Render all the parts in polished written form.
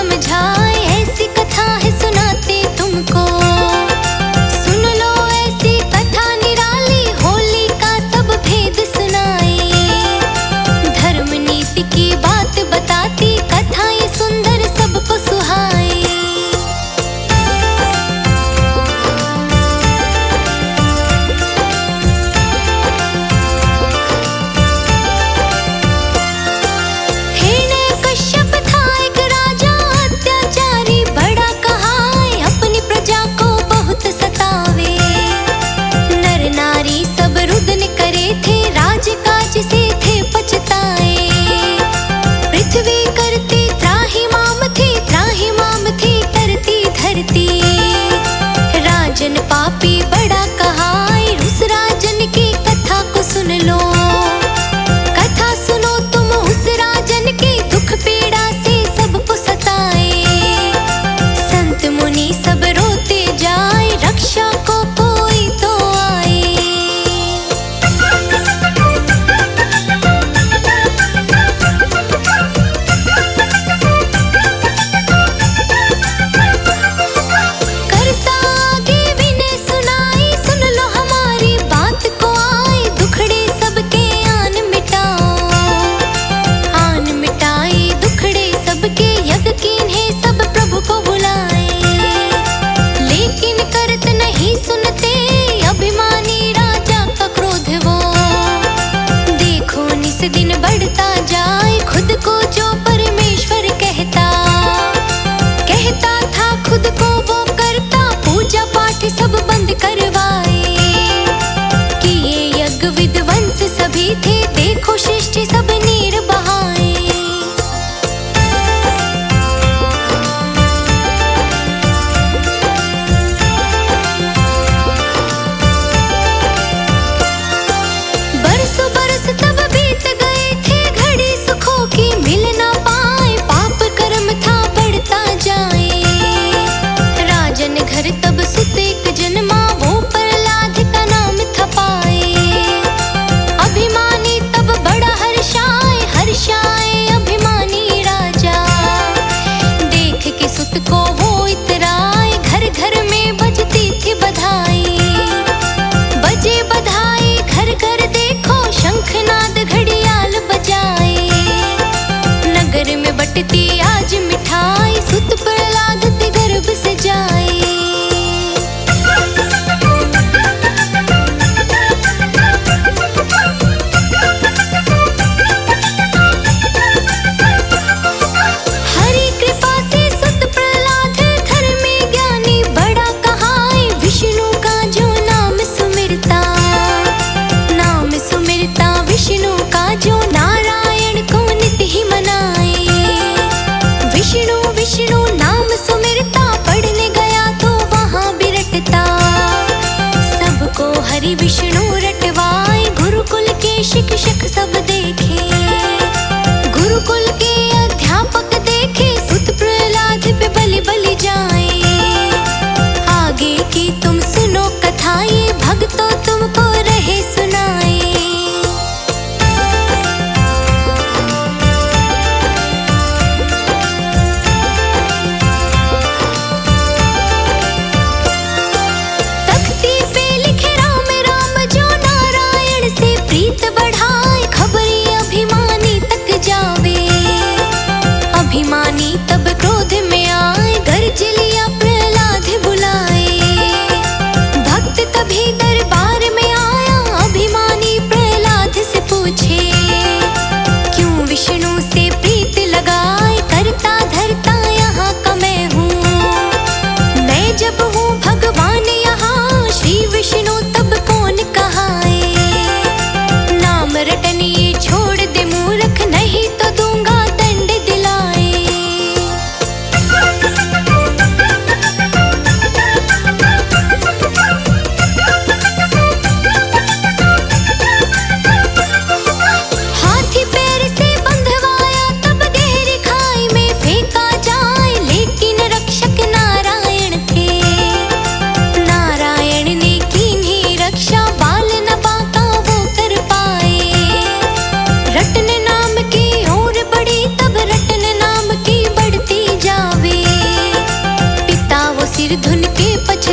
समझाए, ऐसी कथा है सुनाते तुमको। सुन लो ऐसी कथा निराली, होली का सब भेद सुनाए। धर्म नीति की बात बताती कथा ये सुंदर सबको सुहाए। हिरण्यकश्यप था एक राजा, अत्याचारी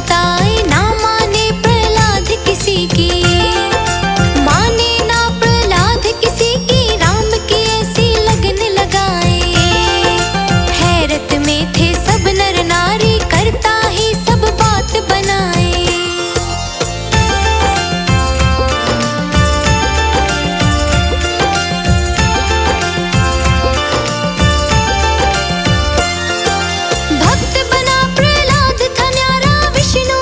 पछताए ना माने प्रहलाद किसी की, माने ना प्रहलाद किसी की, राम की ऐसी लगन लगाए। हैरत में थे सब नर नारी, करता ही सब बात बनाए। भक्त बना प्रहलाद था न्यारा, विष्णु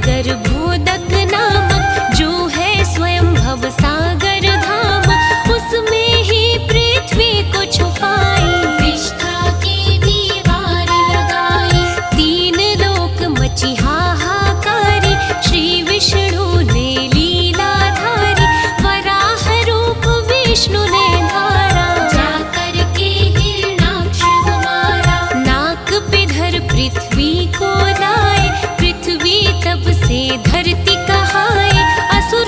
गर्भोदक नामक जो है स्वयं भव सागर धाम, उसमें ही पृथ्वी को छुपाई, विष्ठा की दीवार लगाई। तीन लोक मची हाहाकारी, श्री विष्णु ने लीला धारी, वराह रूप विष्णु ने धारा, जाकर के हिरणाक्ष मारा। नाक पे धर पृथ्वी को लाए, पृथ्वी तब से धरती कहाए, असुर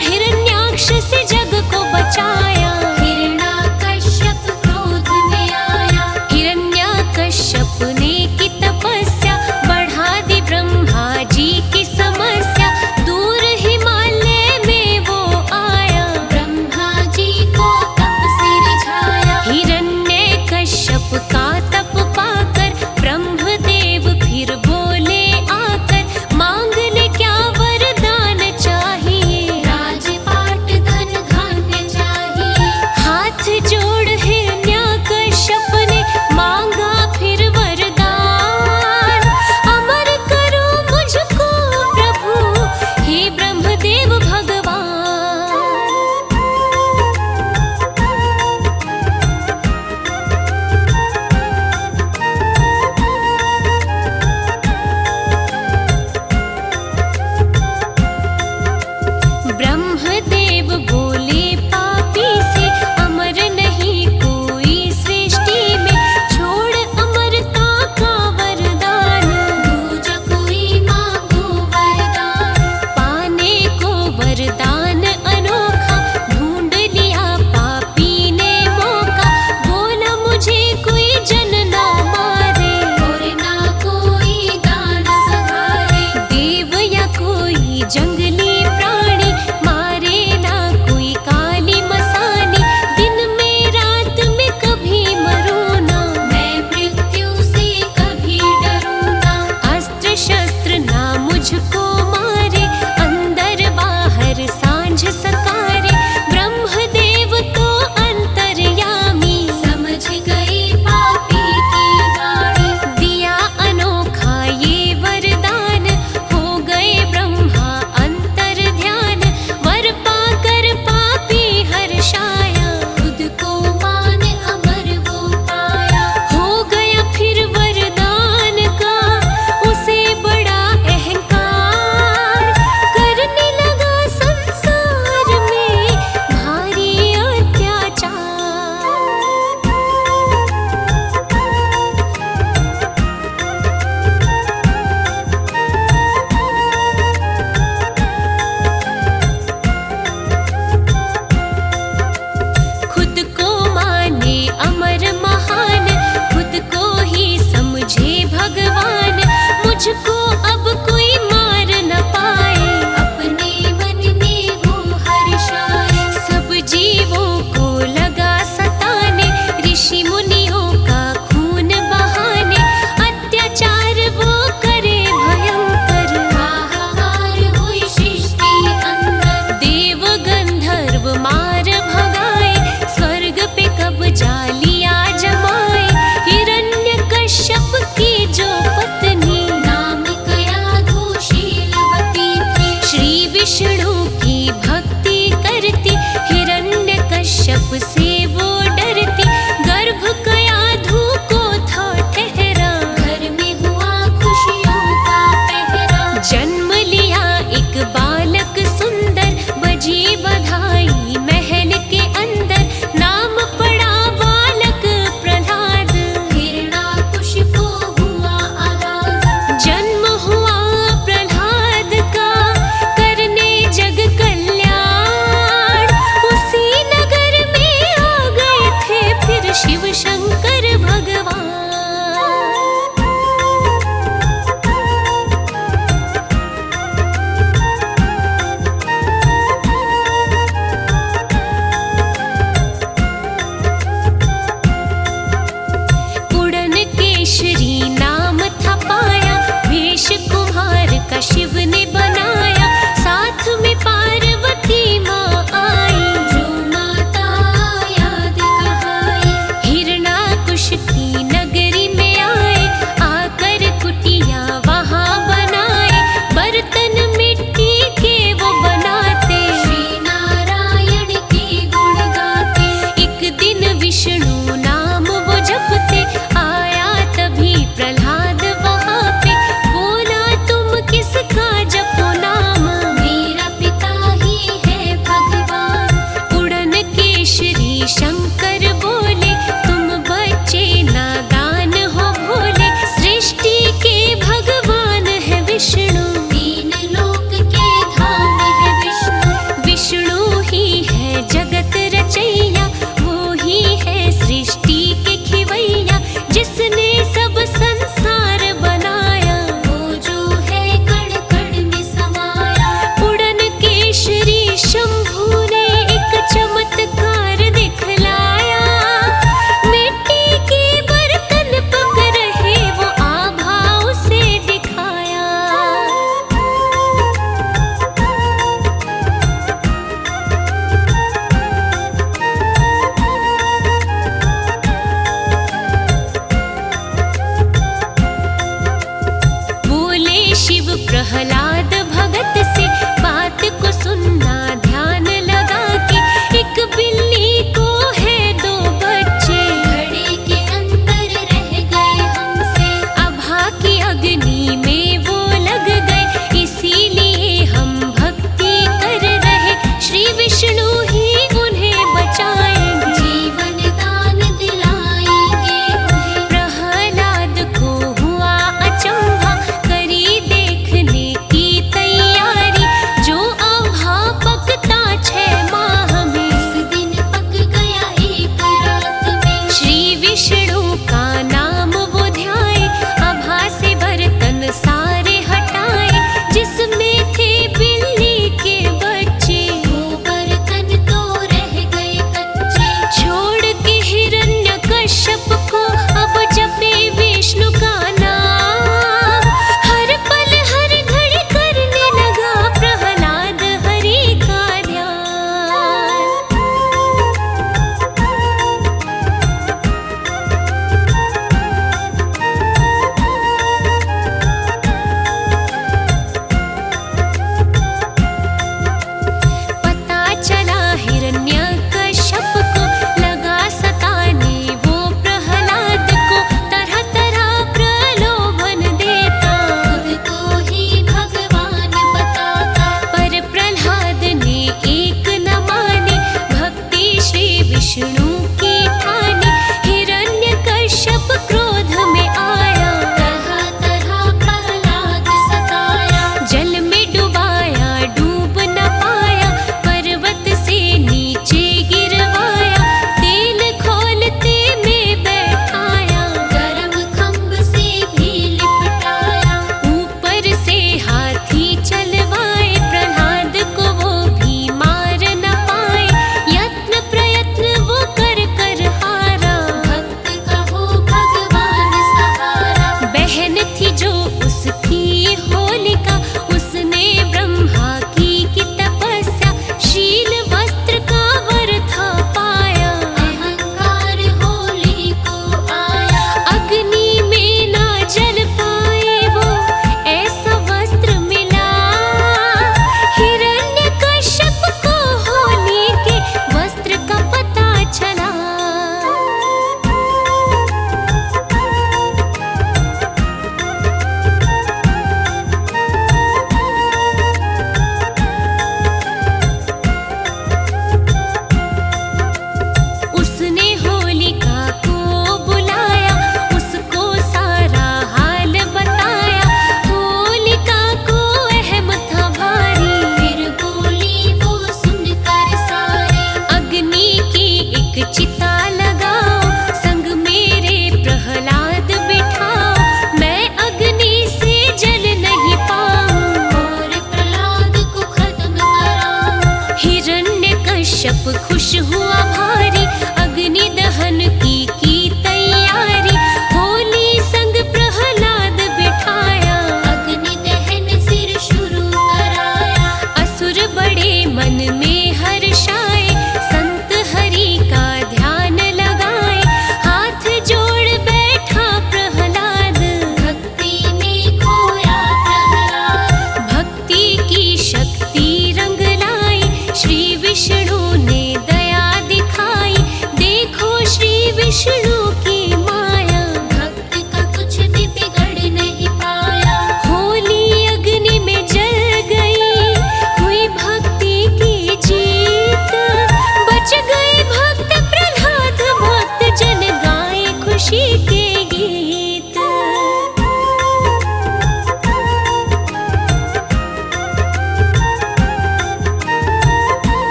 प्रहलाद भगत से बात को सुनना ध्यान लगा के। एक बिल्ली को है दो बच्चे, घड़े के अंदर रह गए हमसे, अभा की अग्नि में वो लग गए। इसीलिए हम भक्ति कर रहे, श्री विष्णु ही उन्हें बचाएंगे, जीवन दान दिलाएंगे उन्हें। प्रहलाद को हुआ अचंभा, करी देखने की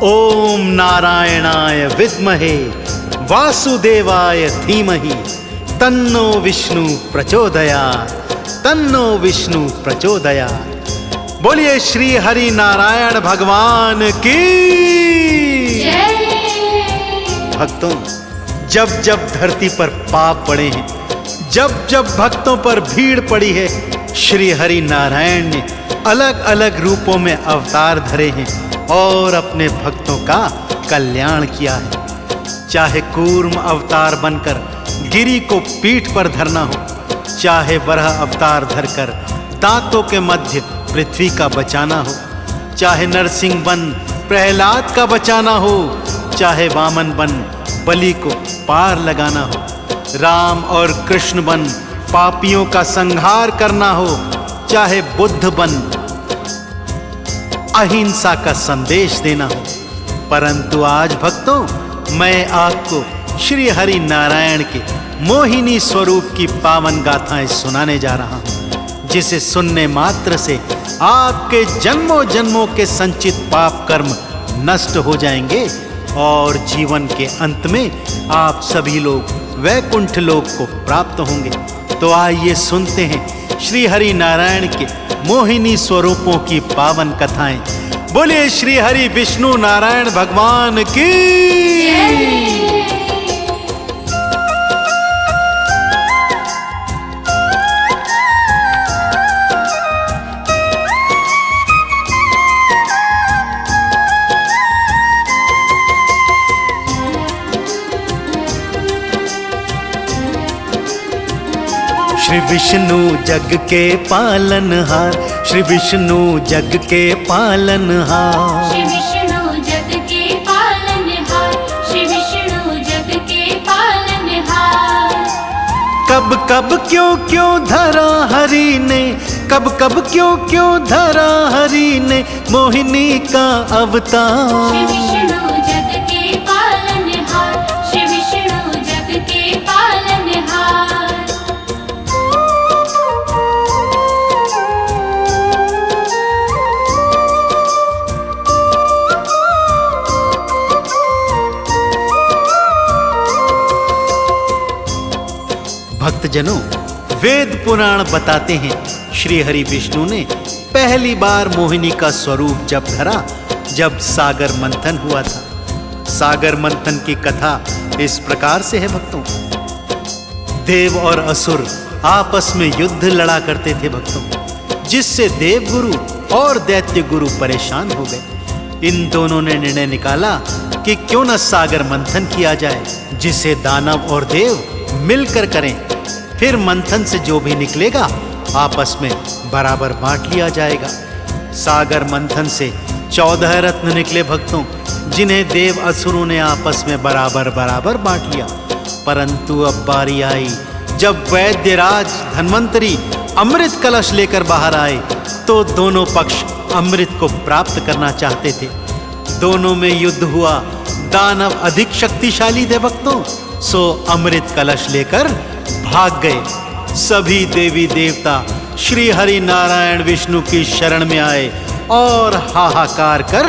ओम नारायणाय विद्महे वासुदेवाय धीमहि तन्नो विष्णु प्रचोदयात्, तन्नो विष्णु प्रचोदयात्। बोलिए श्री हरि नारायण भगवान की। भक्तों, जब जब धरती पर पाप पड़े हैं, जब जब भक्तों पर भीड़ पड़ी है, श्री हरि नारायण ने अलग अलग रूपों में अवतार धरे हैं और अपने भक्तों का कल्याण किया है। चाहे कूर्म अवतार बनकर गिरी को पीठ पर धरना हो, चाहे वराह अवतार धरकर दांतों के मध्य पृथ्वी का बचाना हो, चाहे नरसिंह बन प्रहलाद का बचाना हो, चाहे वामन बन बलि को पार लगाना हो, राम और कृष्ण बन पापियों का संहार करना हो, चाहे बुद्ध बन अहिंसा का संदेश देना हो। परंतु आज भक्तों, मैं आपको श्री हरि नारायण के मोहिनी स्वरूप की पावन गाथाएं सुनाने जा रहा हूं, जिसे सुनने मात्र से आपके जन्मों जन्मों के संचित पाप कर्म नष्ट हो जाएंगे और जीवन के अंत में आप सभी लोग वैकुंठ लोक को प्राप्त होंगे। तो आइए सुनते हैं श्री हरि नारायण के मोहिनी स्वरूपों की पावन कथाएं। बोलिए श्री हरि विष्णु नारायण भगवान की। श्री विष्णु जग के पालनहार, श्री विष्णु जग के पालनहार, श्री विष्णु जग के पालनहार, श्री विष्णु जग के पालनहार। कब कब क्यों क्यों धरा हरि ने, कब कब क्यों क्यों धरा हरि ने मोहिनी का अवतार। श्री विष्णु जग के पालनहार, श्री विष्णु जग के पालनहार। भक्तजनों, वेद पुराण बताते हैं श्री हरि विष्णु ने पहली बार मोहिनी का स्वरूप जब धरा, जब सागर मंथन हुआ था। सागर मंथन की कथा इस प्रकार से है भक्तों। देव और असुर आपस में युद्ध लड़ा करते थे भक्तों, जिससे देव गुरु और दैत्य गुरु परेशान हो गए। इन दोनों ने निर्णय निकाला कि क्यों न सागर मंथन किया जाए, जिसे दानव और देव मिलकर करें। फिर मंथन से जो भी निकलेगा आपस में बराबर बांट लिया जाएगा। सागर मंथन से 14 रत्न निकले भक्तों, जिन्हें देव असुरों ने आपस में बराबर बराबर बांट लिया। परंतु अब बारी आई जब वैद्यराज धन्वंतरी अमृत कलश लेकर बाहर आए, तो दोनों पक्ष अमृत को प्राप्त करना चाहते थे। दोनों में युद्ध हुआ। दानव अधिक शक्तिशाली थे भक्तों, सो अमृत कलश लेकर भाग गए। सभी देवी देवता श्री हरि नारायण विष्णु की शरण में आए और हाहाकार कर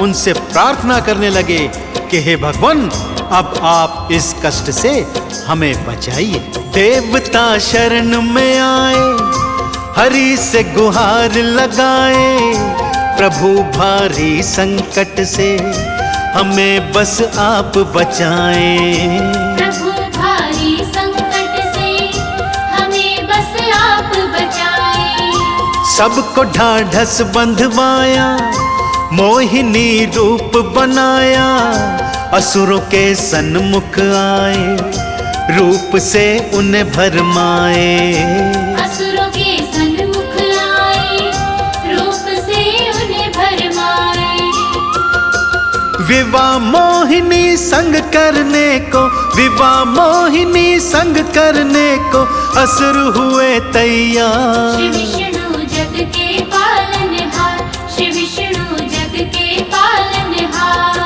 उनसे प्रार्थना करने लगे कि हे भगवान, अब आप इस कष्ट से हमें बचाइए। देवता शरण में आए, हरि से गुहार लगाए, प्रभु भारी संकट से हमें बस आप बचाएं। प्रभु भारी संकट से हमें बस आप बचाएं। सबको ढाढ़स बंधवाया, मोहिनी रूप बनाया, असुरों के सन्मुख आए, रूप से उन्हें भरमाए। असुरों के सन्मुख आए, रूप से उन्हें भरमाए। विवाह मोहिनी संग करने को, विवाह मोहिनी संग करने को असुर हुए तैयार। श्री विष्णु जग के पालनहार, श्री विष्णु जग के पालनहार।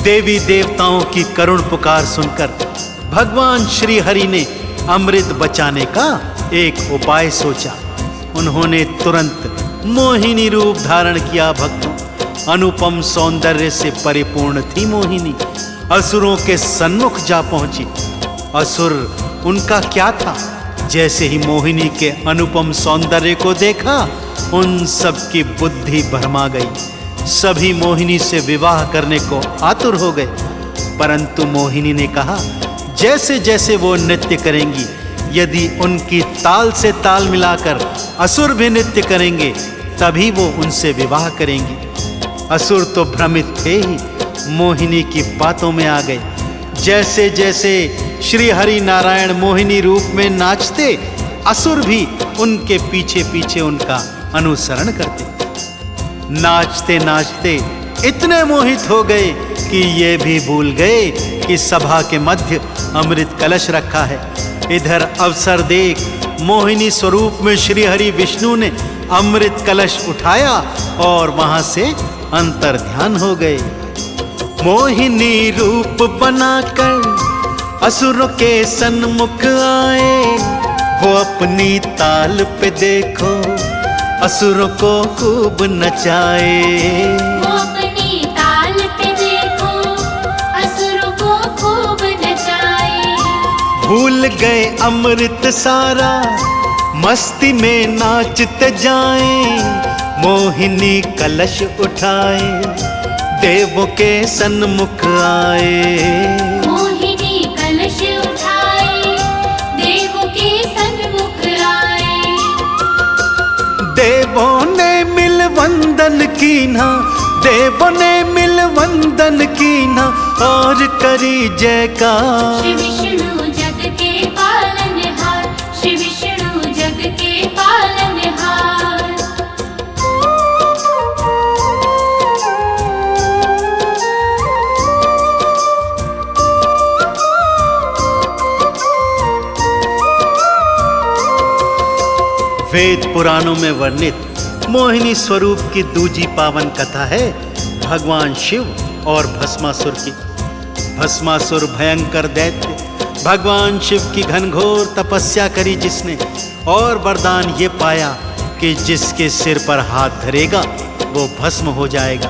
देवी देवताओं की करुण पुकार सुनकर भगवान श्री हरि ने अमृत बचाने का एक उपाय सोचा। उन्होंने तुरंत मोहिनी रूप धारण किया। भक्तों, अनुपम सौंदर्य से परिपूर्ण थी मोहिनी। असुरों के सन्मुख जा पहुंची। असुर उनका क्या था, जैसे ही मोहिनी के अनुपम सौंदर्य को देखा, उन सब की बुद्धि भरमा गई। सभी मोहिनी से विवाह करने को आतुर हो गए। परंतु मोहिनी ने कहा, जैसे जैसे वो नृत्य करेंगी, यदि उनकी ताल से ताल मिलाकर असुर भी नृत्य करेंगे, तभी वो उनसे विवाह करेंगे। असुर तो भ्रमित थे ही, मोहिनी की बातों में आ गए। जैसे जैसे श्री हरि नारायण मोहिनी रूप में नाचते, असुर भी उनके पीछे पीछे उनका अनुसरण करते। नाचते नाचते इतने मोहित हो गए कि ये भी भूल गए कि सभा के मध्य अमृत कलश रखा है। इधर अवसर देख मोहिनी स्वरूप में श्री हरि विष्णु ने अमृत कलश उठाया और वहां से अंतर ध्यान हो गए। मोहिनी रूप बनाकर असुरों के सन्मुख आए। वो अपनी ताल पे देखो असुरों को खूब नचाए। वो अपनी ताल पे देखो असुरों को खूब नचाए। भूल गए अमृत सारा, मस्ती में नाचते जाएं। मोहिनी कलश उठाए, देवों के सन्मुख आए। मोहिनी कलश उठाए, देवों के सन्मुख आए। देवों ने मिल वंदन कीन्हा, देवों ने मिल वंदन कीन्हा और करी जयकार। श्री विष्णु जग के पालनहार, श्री विष्णु जग के पालनहार। वेद पुराणों में वर्णित मोहिनी स्वरूप की दूजी पावन कथा है भगवान शिव और भस्मासुर की। भस्मासुर भयंकर दैत्य, भगवान शिव की घनघोर तपस्या करी जिसने, और वरदान ये पाया कि जिसके सिर पर हाथ धरेगा वो भस्म हो जाएगा।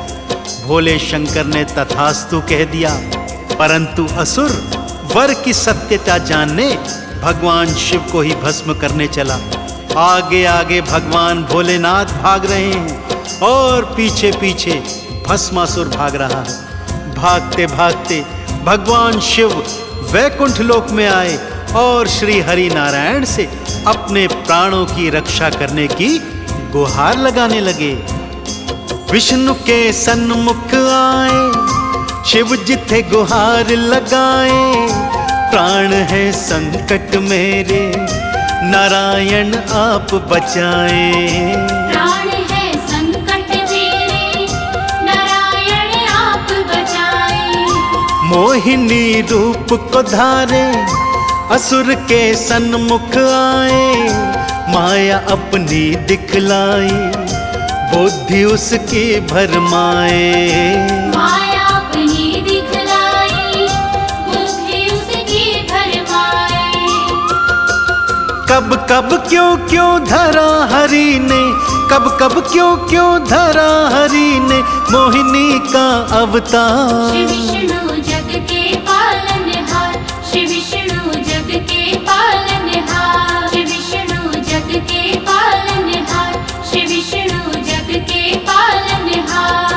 भोले शंकर ने तथास्तु कह दिया, परंतु असुर वर की सत्यता जानने भगवान शिव को ही भस्म करने चला। आगे आगे भगवान भोलेनाथ भाग रहे हैं और पीछे पीछे भस्मासुर भाग रहा है। भागते भागते भगवान शिव वैकुंठ लोक में आए और श्री हरि नारायण से अपने प्राणों की रक्षा करने की गुहार लगाने लगे। विष्णु के सन्मुख आए, शिव जी थे गुहार लगाए। प्राण है संकट मेरे, नारायण आप बचाए। प्राण है संकट मेरे, नारायण आप बचाए। मोहिनी रूप को धारे, असुर के सन्मुख आए। माया अपनी दिखलाई, बुद्धि उसकी भरमाए। माया अपनी दिखलाई, बुद्धि उसकी भरमाए। कब कब क्यों क्यों धरा हरि ने, कब कब क्यों क्यों धरा हरि ने मोहिनी का अवतार। श्री विष्णु जग के पालनहार, श्री विष्णु जग के पालनहार। श्री विष्णु जग के पालनहार, श्री विष्णु जग के पालनहार।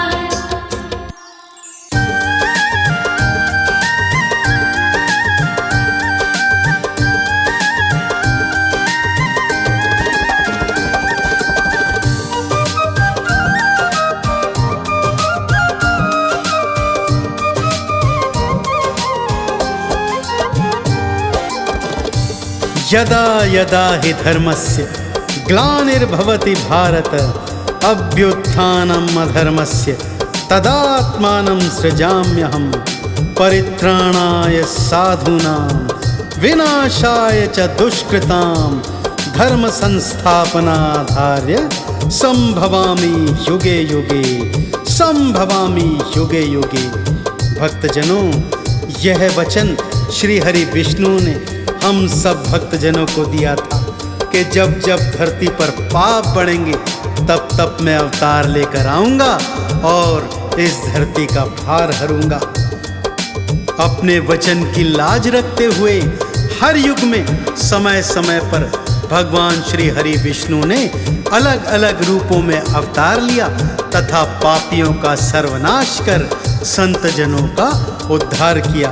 यदा यदा हि धर्मस्य ग्लानिर्भवति भारत, अभ्युत्थानम् अधर्मस्य तदात्मानं सृजाम्यहम्। परित्राणाय साधूनां, विनाशाय च दुष्कृतां, धर्म संस्थापनाधार्य संभवामि युगे युगे, संभवामि युगे युगे। भक्तजनों, यह वचन श्री हरि विष्णु ने हम सब भक्तजनों को दिया था कि जब जब धरती पर पाप बढ़ेंगे तब तब मैं अवतार लेकर आऊंगा और इस धरती का भार हरूंगा। अपने वचन की लाज रखते हुए हर युग में समय समय पर भगवान श्री हरि विष्णु ने अलग अलग रूपों में अवतार लिया तथा पापियों का सर्वनाश कर संत जनों का उद्धार किया।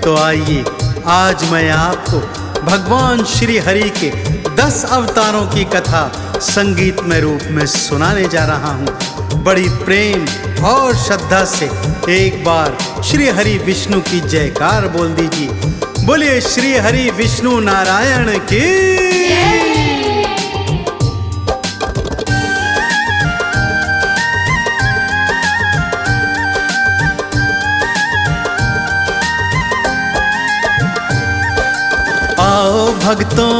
तो आइए आज मैं आपको भगवान श्री हरि के 10 अवतारों की कथा संगीतमय रूप में सुनाने जा रहा हूँ। बड़ी प्रेम और श्रद्धा से एक बार श्री हरि विष्णु की जयकार बोल दीजिए। बोलिए श्री हरि विष्णु नारायण की। आओ भक्तों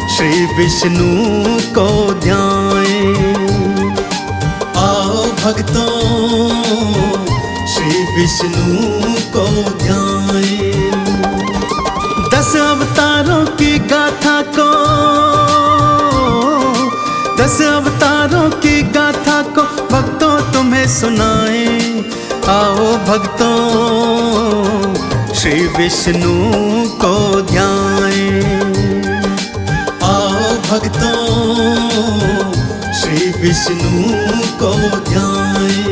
श्री विष्णु को ध्याएं, आओ भक्तों श्री विष्णु को ध्याएं। 10 अवतारों की गाथा को, 10 अवतारों की गाथा को भक्तों तुम्हें सुनाएं। आओ भक्तों श्री विष्णु को ध्याएं, आओ भक्तों श्री विष्णु को ध्याएं।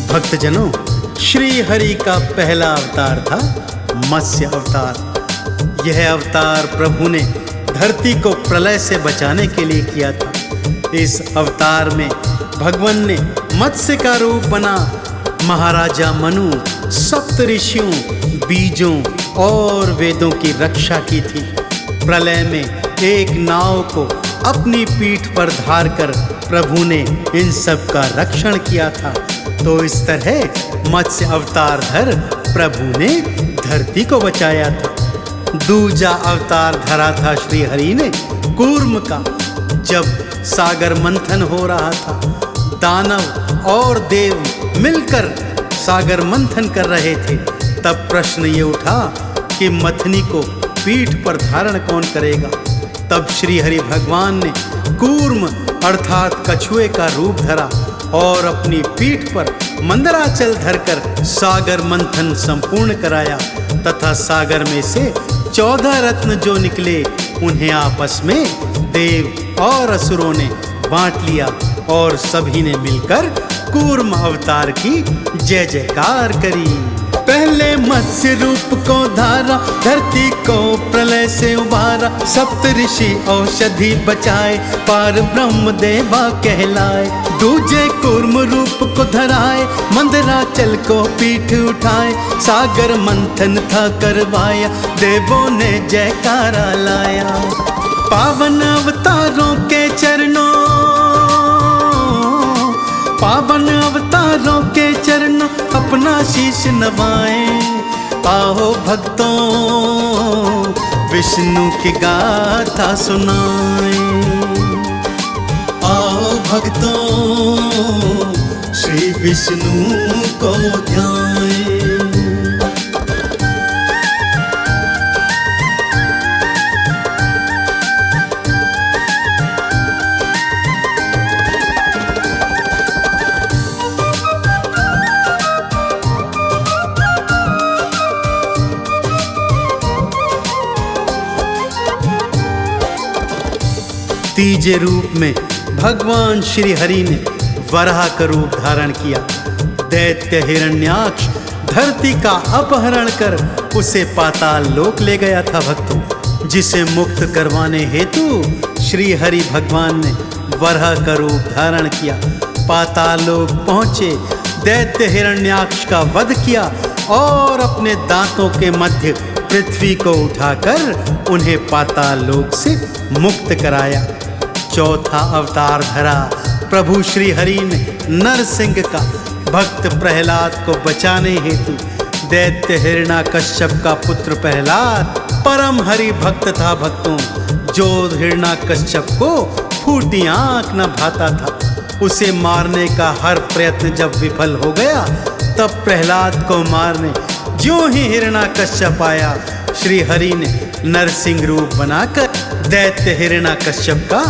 भक्तजनों, श्री हरि का पहला अवतार था मत्स्य अवतार। यह अवतार प्रभु ने धरती को प्रलय से बचाने के लिए किया था। इस अवतार में भगवान ने मत्स्य का रूप बना महाराजा मनु, सप्त ऋषियों, बीजों और वेदों की रक्षा की थी। प्रलय में एक नाव को अपनी पीठ पर धार कर प्रभु ने इन सब का रक्षण किया था। तो इस तरह मत्स्य अवतार धर प्रभु ने धरती को बचाया था। दूजा अवतार धरा था श्री हरि ने कूर्म का। जब सागर मंथन हो रहा था, दानव और देव मिलकर सागर मंथन कर रहे थे, तब प्रश्न ये उठा कि मथनी को पीठ पर धारण कौन करेगा। तब श्री हरि भगवान ने कूर्म अर्थात कछुए का रूप धरा और अपनी पीठ पर मंदराचल धरकर सागर मंथन संपूर्ण कराया तथा सागर में से 14 रत्न जो निकले उन्हें आपस में देव और असुरों ने बांट लिया और सभी ने मिलकर कूर्म अवतार की जय जयकार करी। पहले मत्स्य रूप को धारा, धरती को प्रलय से उबारा। सप्त ऋषि औषधि बचाए, पार ब्रह्म देवा कहलाए। दूजे कूर्म रूप को धराए, मंदराचल को पीठ उठाए। सागर मंथन था करवाया, देवों ने जयकारा लाया। पावन अवतारों के चरणों, पावन अवतारों के चरणों अपना शीश नवाएं। आओ भक्तों विष्णु की गाथा सुनाएं। आओ भक्तों श्री विष्णु को ध्याएं। तीजे रूप में भगवान श्री हरि ने वराह का रूप धारण किया। दैत्य हिरण्याक्ष धरती का अपहरण कर उसे पाताल लोक ले गया था भक्तों, जिसे मुक्त करवाने हेतु श्री हरि भगवान ने वराह का रूप धारण किया। पाताल लोक पहुँचे, दैत्य हिरण्याक्ष का वध किया और अपने दांतों के मध्य पृथ्वी को उठाकर उन्हें पाताल लोक से मुक्त कराया। चौथा अवतार धरा प्रभु श्री हरि ने नरसिंह का। भक्त प्रहलाद को बचाने हेतु दैत्य हिरण्याकश्यप का पुत्र प्रहलाद परम हरि भक्त था भक्तों, जो हिरण्याकश्यप को फूटी आंख न भाता था। उसे मारने का हर प्रयत्न जब विफल हो गया, तब प्रहलाद को मारने ज्यों ही हिरण्याकश्यप आया, श्री हरि ने नरसिंह रूप बनाकर दैत्य हिरण्याकश्यप का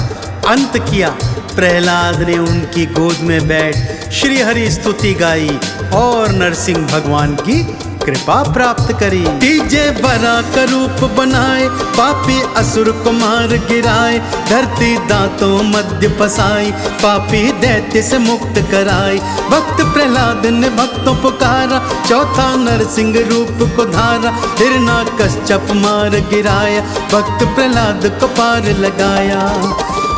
अंत किया। प्रहलाद ने उनकी गोद में बैठ श्री हरि स्तुति गाई और नरसिंह भगवान की कृपा प्राप्त करी। तीजे बरा का रूप बनाए, पापी असुर को मार गिराए, धरती दांतों मध्य फसाई, पापी दैत्य से मुक्त कराई। भक्त प्रहलाद ने भक्तों पुकारा, चौथा नरसिंह रूप को धारा, हिरण्याकश्यप मार गिराया, भक्त प्रहलाद को पार लगाया।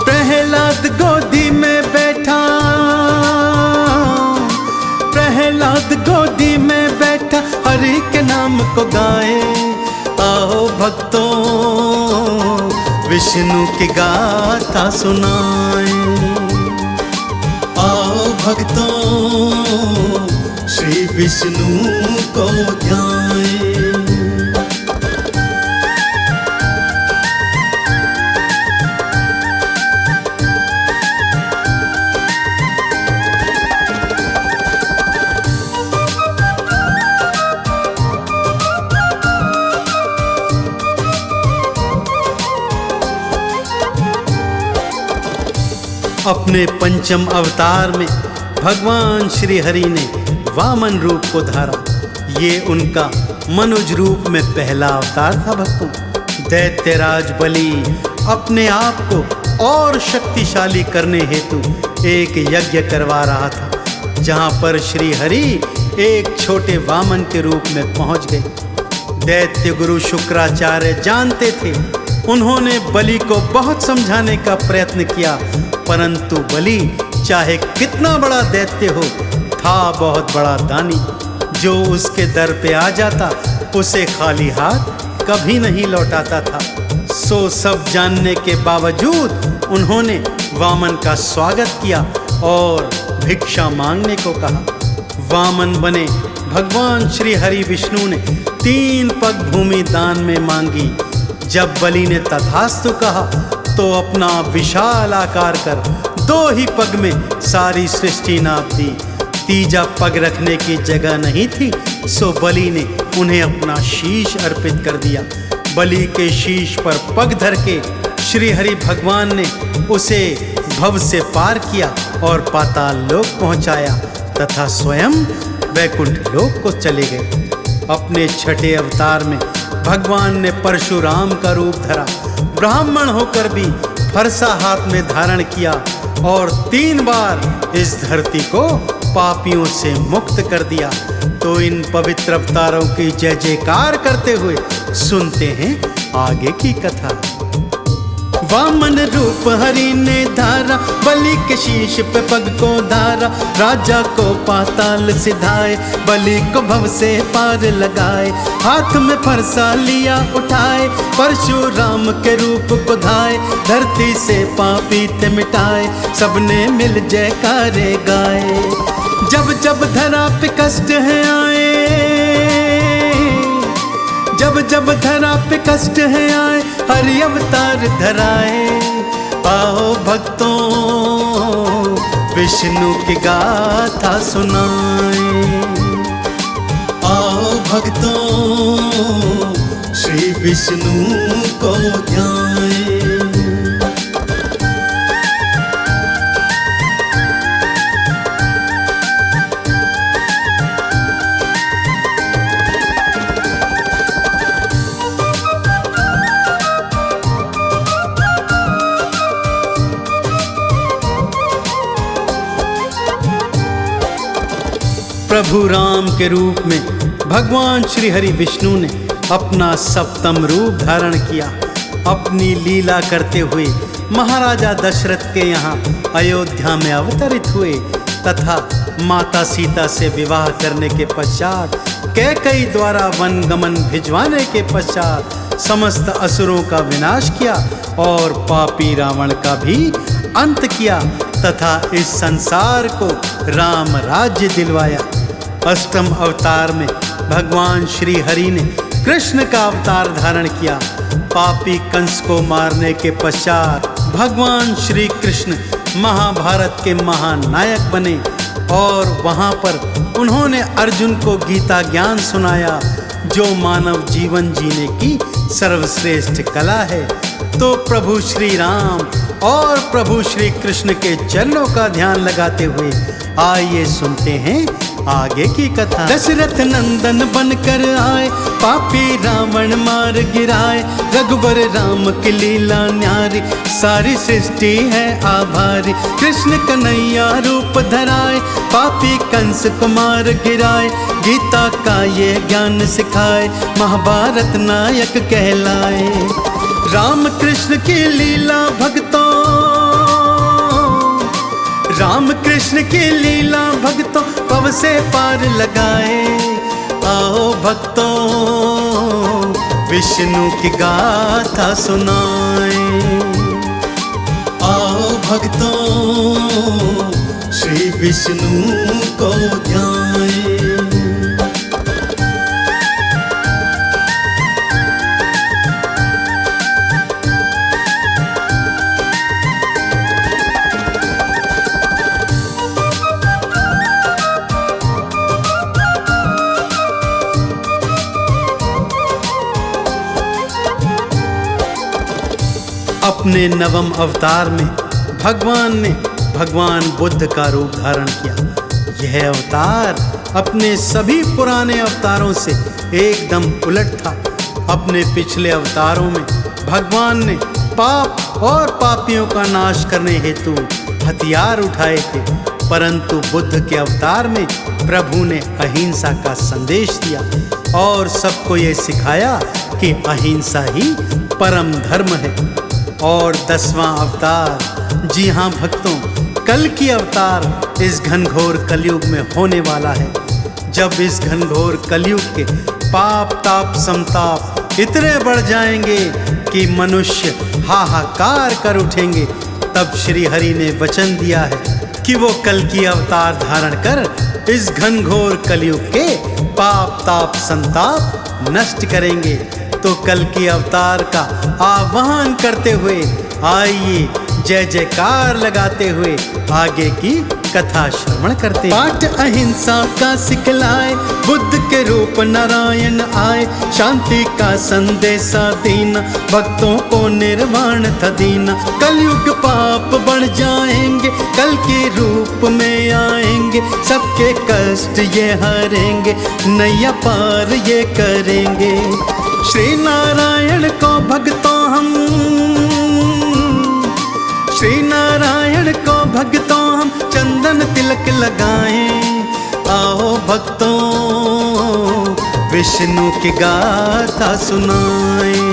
प्रहलाद गोदी में बैठा, प्रहलाद गोदी में बैठा, हरि के नाम को गाए। आओ भक्तों विष्णु की गाथा सुनाए, आओ भक्तों श्री विष्णु को ध्याए। अपने पंचम अवतार में भगवान श्री हरि ने वामन रूप को धारा। ये उनका मनुज रूप में पहला अवतार था भक्तों। दैत्यराज बलि अपने आप को और शक्तिशाली करने हेतु एक यज्ञ करवा रहा था, जहाँ पर श्री हरि एक छोटे वामन के रूप में पहुँच गए। दैत्य गुरु शुक्राचार्य जानते थे। उन्होंने बलि को बहुत समझाने का प्रयत्न किया, परंतु बलि चाहे कितना बड़ा दैत्य हो, था बहुत बड़ा दानी। जो उसके दर पे आ जाता उसे खाली हाथ कभी नहीं लौटाता था। सो सब जानने के बावजूद उन्होंने वामन का स्वागत किया और भिक्षा मांगने को कहा। वामन बने भगवान श्री हरि विष्णु ने 3 पग भूमि दान में मांगी। जब बलि ने तथास्तु कहा तो अपना विशाल आकार कर 2 ही पग में सारी सृष्टि नाप दी। तीजा पग रखने की जगह नहीं थी, सो बलि ने उन्हें अपना शीश अर्पित कर दिया। बलि के शीश पर पग धर के श्री हरि भगवान ने उसे भव से पार किया और पाताल लोक पहुंचाया तथा स्वयं वैकुंठ लोक को चले गए। अपने छठे अवतार में भगवान ने परशुराम का रूप धरा। ब्राह्मण होकर भी फरसा हाथ में धारण किया और 3 बार इस धरती को पापियों से मुक्त कर दिया। तो इन पवित्र अवतारों की जय जयकार करते हुए सुनते हैं आगे की कथा। वामन रूप हरि ने धारा, बलि के शीश पे पग को धारा, राजा को पाताल सिधाए, बलि को भव से पार लगाए, हाथ में फरसा लिया उठाए, परशुराम के रूप को धाए, धरती से पापी थे मिटाए, सबने मिल जयकारे गाए। जब जब धरा पे कष्ट है आए, जब जब धरा पे कष्ट है आए, हरि अवतार धराए। आओ भक्तों विष्णु की गाथा सुनाए, आओ भक्तों श्री विष्णु को ध्याए। प्रभु राम के रूप में भगवान श्री हरि विष्णु ने अपना सप्तम रूप धारण किया। अपनी लीला करते हुए महाराजा दशरथ के यहाँ अयोध्या में अवतरित हुए तथा माता सीता से विवाह करने के पश्चात कैकेयी द्वारा वन गमन भिजवाने के पश्चात समस्त असुरों का विनाश किया और पापी रावण का भी अंत किया तथा इस संसार को राम राज्य दिलवाया। अष्टम अवतार में भगवान श्री हरि ने कृष्ण का अवतार धारण किया। पापी कंस को मारने के पश्चात भगवान श्री कृष्ण महाभारत के महानायक बने और वहां पर उन्होंने अर्जुन को गीता ज्ञान सुनाया, जो मानव जीवन जीने की सर्वश्रेष्ठ कला है। तो प्रभु श्री राम और प्रभु श्री कृष्ण के चरणों का ध्यान लगाते हुए आइए सुनते हैं आगे की कथा। दशरथ नंदन बनकर आए, पापी रावण मार गिराए, रघुवर राम की लीला न्यारी, सारी सृष्टि है आभारी। कृष्ण कन्हैया रूप धराए, पापी कंस को मार गिराए, गीता का ये ज्ञान सिखाए, महाभारत नायक कहलाए। राम कृष्ण की लीला भक्तों, राम कृष्ण की लीला भक्तों, पव से पार लगाए। आओ भक्तों विष्णु की गाथा सुनाए, आओ भक्तों श्री विष्णु को ध्याए। अपने नवम अवतार में भगवान बुद्ध का रूप धारण किया। यह अवतार अपने सभी पुराने अवतारों से एकदम उलट था। अपने पिछले अवतारों में भगवान ने पाप और पापियों का नाश करने हेतु हथियार उठाए थे, परंतु बुद्ध के अवतार में प्रभु ने अहिंसा का संदेश दिया और सबको ये सिखाया कि अहिंसा ही परम धर्म है। और 10वां अवतार, जी हाँ भक्तों, कल की अवतार इस घनघोर कलयुग में होने वाला है। जब इस घनघोर कलयुग के पाप ताप संताप इतने बढ़ जाएंगे कि मनुष्य हाहाकार कर उठेंगे, तब श्री हरि ने वचन दिया है कि वो कल की अवतार धारण कर इस घनघोर कलयुग के पाप ताप संताप नष्ट करेंगे। तो कल की अवतार का आह्वान करते हुए आइए जय जयकार लगाते हुए आगे की कथा श्रवण करते। पाठ अहिंसा का सिखलाए, बुद्ध के रूप नारायण आए, शांति का संदेशा देना, भक्तों को निर्वाण था देना। कलयुग पाप बढ़ जाएंगे, कल के रूप में आएंगे, सबके कष्ट ये हरेंगे, नैया पार ये करेंगे। श्री नारायण को भक्तों हम, श्री नारायण को भक्तों हम चंदन तिलक लगाएं। आओ भक्तों विष्णु की गाथा सुनाएं,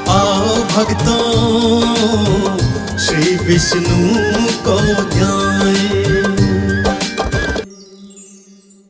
आओ भक्तों श्री विष्णु को ध्याएं।